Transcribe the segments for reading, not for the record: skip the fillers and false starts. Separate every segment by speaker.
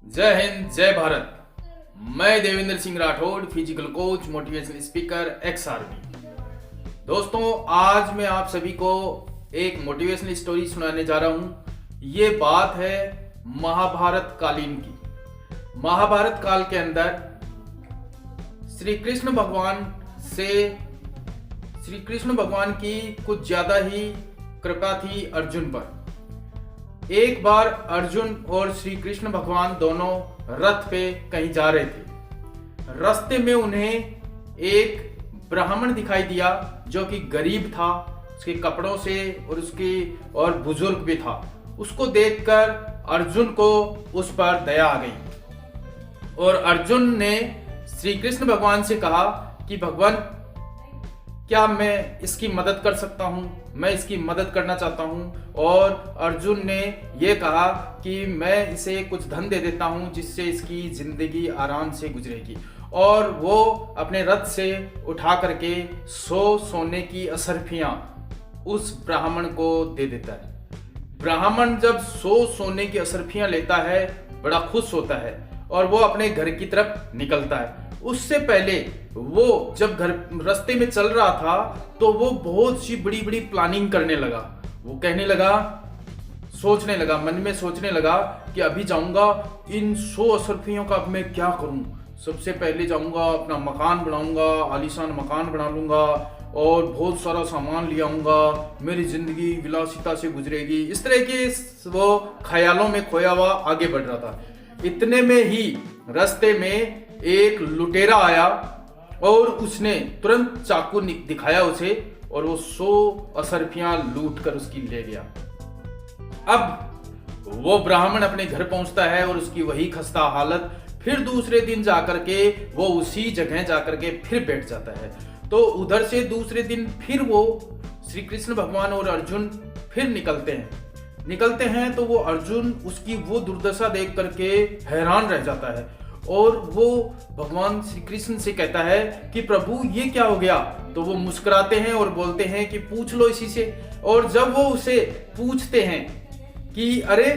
Speaker 1: जय हिंद, जय भारत। मैं Devendra Singh Rathore, physical coach, motivational speaker, ex army. दोस्तों, आज मैं आप सभी को एक मोटिवेशनल स्टोरी सुनाने जा रहा हूं। ये बात है महाभारत कालीन की। महाभारत काल के अंदर श्री कृष्ण भगवान की कुछ ज्यादा ही कृपा थी अर्जुन पर। एक बार अर्जुन और श्री कृष्ण भगवान दोनों रथ पे कहीं जा रहे थे। रास्ते में उन्हें एक ब्राह्मण दिखाई दिया जो कि गरीब था, उसके कपड़ों से और बुजुर्ग भी था। उसको देखकर अर्जुन को उस पर दया आ गई और अर्जुन ने श्री कृष्ण भगवान से कहा कि भगवान, क्या मैं इसकी मदद कर सकता हूं? मैं इसकी मदद करना चाहता हूं। और अर्जुन ने यह कहा कि मैं इसे कुछ धन दे देता हूं जिससे इसकी जिंदगी आराम से गुजरेगी। और वो अपने रथ से उठा करके 100 सोने की असरफियां उस ब्राह्मण को दे देता है। ब्राह्मण जब 100 सोने की असरफियां लेता है, बड़ा खुश होता है और वो अपने घर की तरफ निकलता है। उससे पहले वो जब रास्ते में चल रहा था तो वो बहुत सी बड़ी बड़ी प्लानिंग करने लगा। वो कहने लगा, सोचने लगा, मन में सोचने लगा कि अभी जाऊंगा, इन 100 असरफियों का अब मैं क्या करूं। सबसे पहले जाऊंगा, अपना मकान बनाऊंगा, आलीशान मकान बना लूंगा और बहुत सारा सामान ले आऊंगा, मेरी जिंदगी विलासिता से गुजरेगी। इस तरह के वो ख्यालों में खोया हुआ आगे बढ़ रहा था। इतने में ही रास्ते में एक लुटेरा आया और उसने तुरंत चाकू दिखाया उसे और वो 100 असरफियां लूट कर उसकी ले गया। अब वो ब्राह्मण अपने घर पहुंचता है और उसकी वही खस्ता हालत। फिर दूसरे दिन जाकर के वो उसी जगह जाकर के फिर बैठ जाता है। तो उधर से दूसरे दिन फिर वो श्री कृष्ण भगवान और अर्जुन फिर निकलते हैं तो वो अर्जुन उसकी वो दुर्दशा देख करके हैरान रह जाता है और वो भगवान श्री कृष्ण से कहता है कि प्रभु, ये क्या हो गया? तो वो मुस्कुराते हैं और बोलते हैं कि पूछ लो इसी से। और जब वो उसे पूछते हैं कि अरे,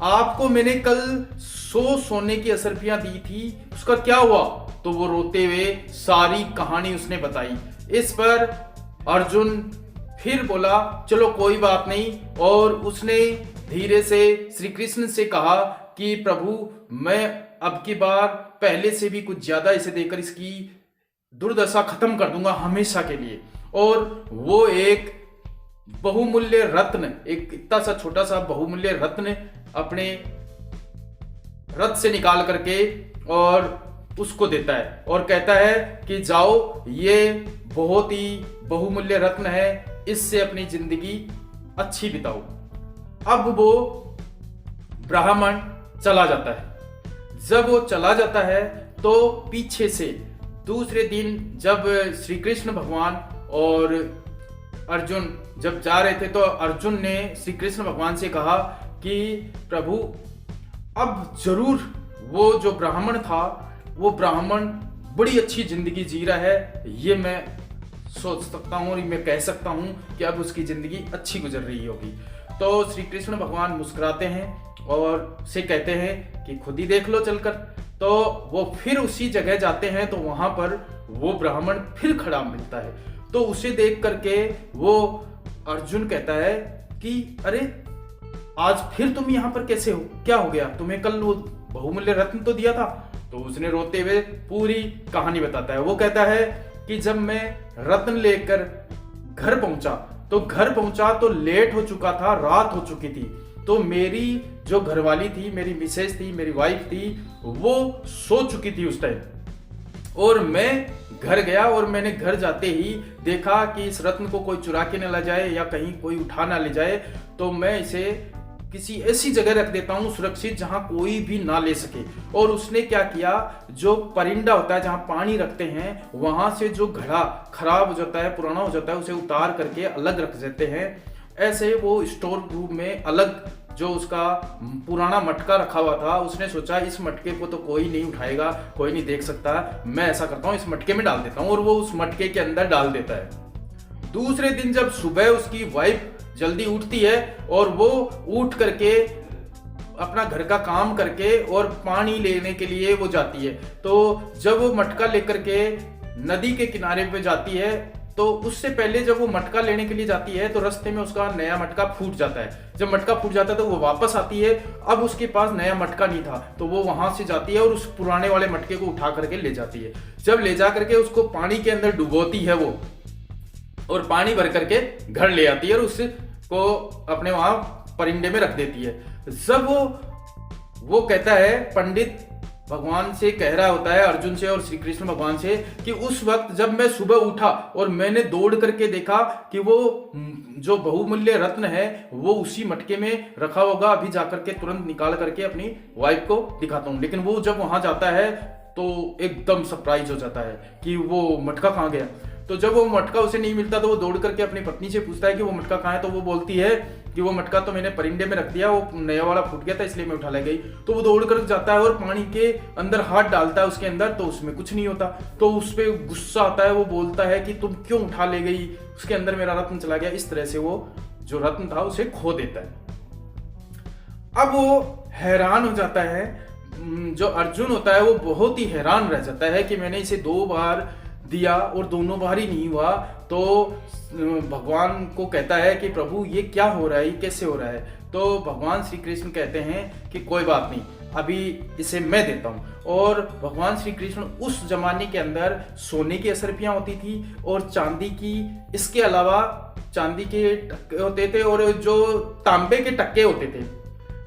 Speaker 1: आपको मैंने कल 100 सोने की असरफियां दी थी, उसका क्या हुआ? तो वो रोते हुए सारी कहानी उसने बताई। इस पर अर्जुन फिर बोला, चलो कोई बात नहीं। और उसने धीरे से श्री कृष्ण से कहा कि प्रभु, मैं अब की बार पहले से भी कुछ ज्यादा इसे देकर इसकी दुर्दशा खत्म कर दूंगा हमेशा के लिए। और वो एक बहुमूल्य रत्न, एक इतना सा छोटा सा बहुमूल्य रत्न अपने रथ से निकाल करके और उसको देता है और कहता है कि जाओ, ये बहुत ही बहुमूल्य रत्न है, इससे अपनी जिंदगी अच्छी बिताओ। अब वो ब्राह्मण चला जाता है। जब वो चला जाता है तो पीछे से दूसरे दिन जब श्री कृष्ण भगवान और अर्जुन जब जा रहे थे तो अर्जुन ने श्री कृष्ण भगवान से कहा कि प्रभु, अब जरूर वो जो ब्राह्मण था, वो ब्राह्मण बड़ी अच्छी जिंदगी जी रहा है, ये मैं सोच सकता हूँ और मैं कह सकता हूँ कि अब उसकी जिंदगी अच्छी गुजर रही होगी। तो श्री कृष्ण भगवान मुस्कुराते हैं और से कहते हैं कि खुद ही देख लो चलकर। तो वो फिर उसी जगह जाते हैं तो वहां पर वो ब्राह्मण फिर खड़ा मिलता है। तो उसे देख करके वो अर्जुन कहता है कि अरे, आज फिर तुम यहाँ पर कैसे हो? क्या हो गया? तुम्हें कल वो बहुमूल्य रत्न तो दिया था। तो उसने रोते हुए पूरी कहानी बताता है। वो कहता है कि जब मैं रत्न लेकर घर पहुंचा तो लेट हो चुका था, रात हो चुकी थी। तो मेरी जो घरवाली थी, मेरी मिसेज थी, मेरी वाइफ थी, वो सो चुकी थी उस टाइम। और मैं घर गया और मैंने घर जाते ही देखा कि इस रत्न को कोई चुरा के न ले जाए या कहीं कोई उठा ना ले जाए। तो मैं इसे किसी ऐसी जगह रख देता हूं सुरक्षित, जहां कोई भी ना ले सके। और उसने क्या किया, जो परिंदा होता है जहां पानी रखते हैं, वहां से जो घड़ा खराब हो जाता है, पुराना हो जाता है, उसे उतार करके अलग रख देते हैं। ऐसे वो स्टोर रूम में अलग जो उसका पुराना मटका रखा हुआ था, उसने सोचा इस मटके को तो कोई नहीं उठाएगा, कोई नहीं देख सकता, मैं ऐसा करता हूं, इस मटके में डाल देता हूं। और वो उस मटके के अंदर डाल देता है। दूसरे दिन जब सुबह उसकी वाइफ जल्दी उठती है और वो उठ करके अपना घर का काम करके और पानी लेने के लिए वो जाती है। तो जब वो मटका लेकर के नदी के किनारे पे जाती है, तो उससे पहले जब वो मटका लेने के लिए जाती है तो रास्ते में उसका नया मटका फूट जाता है। जब मटका फूट जाता है तो वो वापस आती है, अब उसके पास नया मटका नहीं था, तो वो वहां से जाती है और उस पुराने वाले मटके को उठा करके ले जाती है। जब ले जा करके उसको पानी के अंदर डुबोती है वो, और पानी भर करके घर ले आती है और उसको अपने वहां परिंदे में रख देती है। जब वो कहता है, पंडित भगवान से कह रहा होता है, अर्जुन से और श्री कृष्ण भगवान से, कि उस वक्त जब मैं सुबह उठा और मैंने दौड़ करके देखा कि वो जो बहुमूल्य रत्न है वो उसी मटके में रखा होगा, अभी जाकर के तुरंत निकाल करके अपनी वाइफ को दिखाता हूँ। लेकिन वो जब वहां जाता है तो एकदम सरप्राइज हो जाता है कि वो मटका कहाँ गया। तो जब वो मटका उसे नहीं मिलता तो वो दौड़ करके अपनी पत्नी से पूछता है कि वो मटका कहाँ है। तो वो बोलती है कि वो मटका तो मैंने परिंदे में रख दिया, वो नया वाला फूट गया था इसलिए मैं उठा ले गई। तो वो दौड़ कर जाता है और पानी के अंदर हाथ डालता है उसके अंदर, तो उसमें कुछ नहीं होता। तो उस पर गुस्सा आता है, वो बोलता है कि तुम क्यों उठा ले गई, उसके अंदर मेरा रत्न चला गया। इस तरह से वो जो रत्न था उसे खो देता है। अब वो हैरान हो जाता है, जो अर्जुन होता है वो बहुत ही हैरान रह जाता है कि मैंने इसे 2 बार दिया और दोनों बार ही नहीं हुआ। तो भगवान को कहता है कि प्रभु ये क्या हो रहा है, ये कैसे हो रहा है। तो भगवान श्री कृष्ण कहते हैं कि कोई बात नहीं, अभी इसे मैं देता हूँ। और भगवान श्री कृष्ण उस जमाने के अंदर सोने की असरफियाँ होती थी और चांदी की, इसके अलावा चांदी के टक्के होते थे और जो तांबे के टक्के होते थे।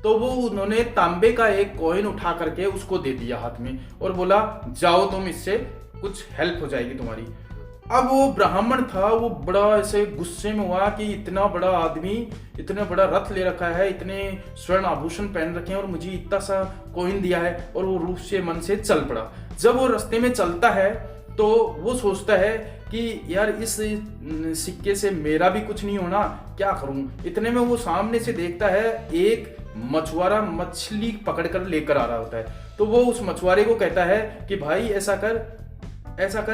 Speaker 1: तो वो उन्होंने तांबे का एक कॉइन उठा करके उसको दे दिया हाथ में और बोला जाओ तुम, इससे कुछ हेल्प हो जाएगी तुम्हारी। अब वो ब्राह्मण था, वो बड़ा ऐसे गुस्से में हुआ कि इतना बड़ा आदमी, इतना बड़ा रथ ले रखा है, इतने स्वर्ण आभूषण पहन रखे हैं और मुझे इतना सा कॉइन दिया है, और वो रूप से मन से चल पड़ा। जब वो रास्ते में चलता है तो वो सोचता है कि यार इस सिक्के से मेरा भी कुछ नहीं होना, क्या करूं। इतने में वो सामने से देखता है एक मछुआरा मछली पकड़ कर लेकर आ रहा होता है। तो वो उस मछुआरे को कहता है कि भाई ऐसा कर,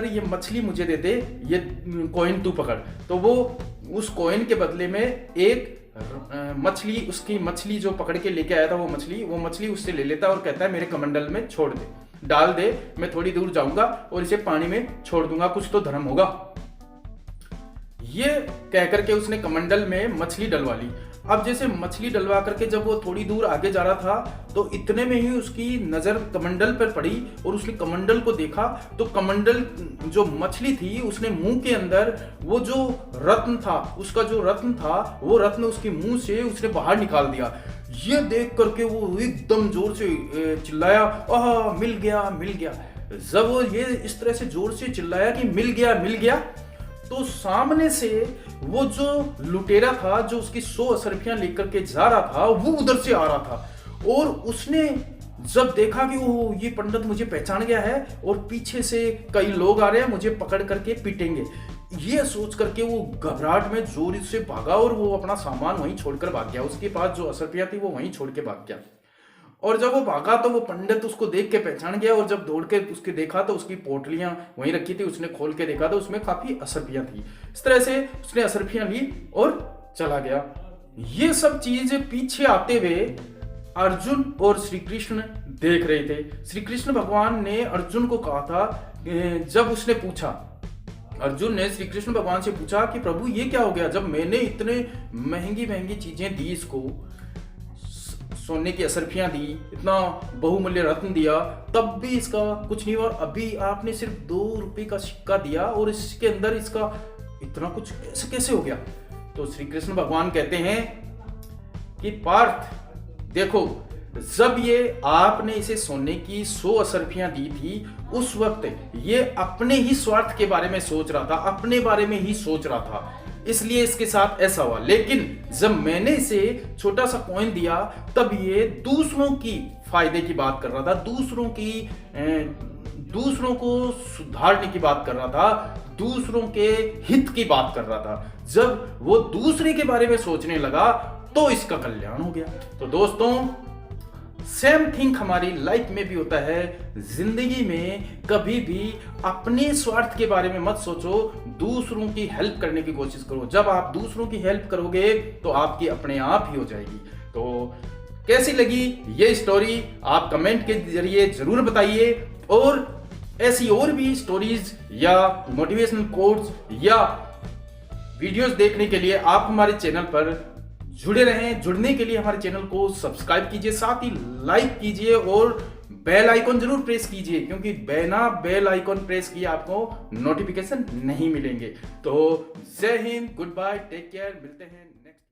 Speaker 1: ये मछली मुझे दे दे, ये कॉइन तू पकड़। तो वो उस कॉइन के बदले में एक मछली, उसकी मछली जो पकड़ के लेके आया था वो मछली उससे ले लेता है और कहता है मेरे कमंडल में छोड़ दे, डाल दे, मैं थोड़ी दूर जाऊंगा और इसे पानी में छोड़ दूंगा, कुछ तो धर्म होगा। ये कहकर के उसने कमंडल में मछली डलवा ली। अब जैसे मछली डलवा करके जब वो थोड़ी दूर आगे जा रहा था तो इतने में ही उसकी नजर कमंडल पर पड़ी और उसने कमंडल को देखा। तो कमंडल जो मछली थी उसने मुंह के अंदर वो जो रत्न था, उसका जो रत्न था वो रत्न उसके मुंह से उसने बाहर निकाल दिया। ये देख करके वो एकदम जोर से चिल्लाया, आह मिल गया मिल गया। जब वो ये इस तरह से जोर से चिल्लाया कि मिल गया, तो सामने से वो जो लुटेरा था, जो उसकी 100 असरफियां लेकर के जा रहा था, वो उधर से आ रहा था। और उसने जब देखा कि वो ये पंडित मुझे पहचान गया है और पीछे से कई लोग आ रहे हैं, मुझे पकड़ करके पीटेंगे, ये सोच करके वो घबराहट में जोर से भागा और वो अपना सामान वहीं छोड़कर भाग गया। उसके पास जो असरफियां थी वो वहीं छोड़ के भाग गया। और जब वो भागा तो वो पंडित उसको देख के पहचान गया और जब दौड़ के उसके देखा तो उसकी पोटलियां वहीं रखी थी, उसने खोल के देखा तो उसमें काफी असरफियां थी। इस तरह से उसने असरफियां ली और चला गया। ये सब चीज पीछे आते हुए अर्जुन और श्री कृष्ण देख रहे थे। श्री कृष्ण भगवान ने अर्जुन को कहा था, जब उसने पूछा, अर्जुन ने श्री कृष्ण भगवान से पूछा कि प्रभु ये क्या हो गया, जब मैंने इतने महंगी चीजें दी, इसको सोने की असरफियां दी, इतना बहुमूल्य रत्न दिया, तब भी इसका कुछ नहीं हुआ। अभी आपने सिर्फ 2 रुपए का सिक्का दिया और इसके अंदर इसका इतना कुछ कैसे हो गया। तो श्री कृष्ण भगवान कहते हैं कि पार्थ देखो, जब ये आपने इसे सोने की 100 असरफियां दी थी, उस वक्त ये अपने ही स्वार्थ के बारे में सोच रहा था, अपने बारे में ही सोच रहा था, इसलिए इसके साथ ऐसा हुआ। लेकिन जब मैंने इसे छोटा सा कॉइन दिया तब ये दूसरों की फायदे की बात कर रहा था, दूसरों को सुधारने की बात कर रहा था, दूसरों के हित की बात कर रहा था। जब वो दूसरे के बारे में सोचने लगा तो इसका कल्याण हो गया। तो दोस्तों, सेम थिंग हमारी लाइफ में भी होता है। जिंदगी में कभी भी अपने स्वार्थ के बारे में मत सोचो, दूसरों की हेल्प करने की कोशिश करो। जब आप दूसरों की हेल्प करोगे तो आपकी अपने आप ही हो जाएगी। तो कैसी लगी ये स्टोरी आप कमेंट के जरिए जरूर बताइए, और ऐसी और भी स्टोरीज या मोटिवेशनल कोट्स या वीडियोस देखने के लिए आप हमारे चैनल पर जुड़े रहें। जुड़ने के लिए हमारे चैनल को सब्सक्राइब कीजिए, साथ ही लाइक कीजिए और बेल आइकॉन जरूर प्रेस कीजिए, क्योंकि बिना बेल आइकॉन प्रेस किए आपको नोटिफिकेशन नहीं मिलेंगे। तो जय हिंद, गुड बाय, टेक केयर, मिलते हैं नेक्स्ट।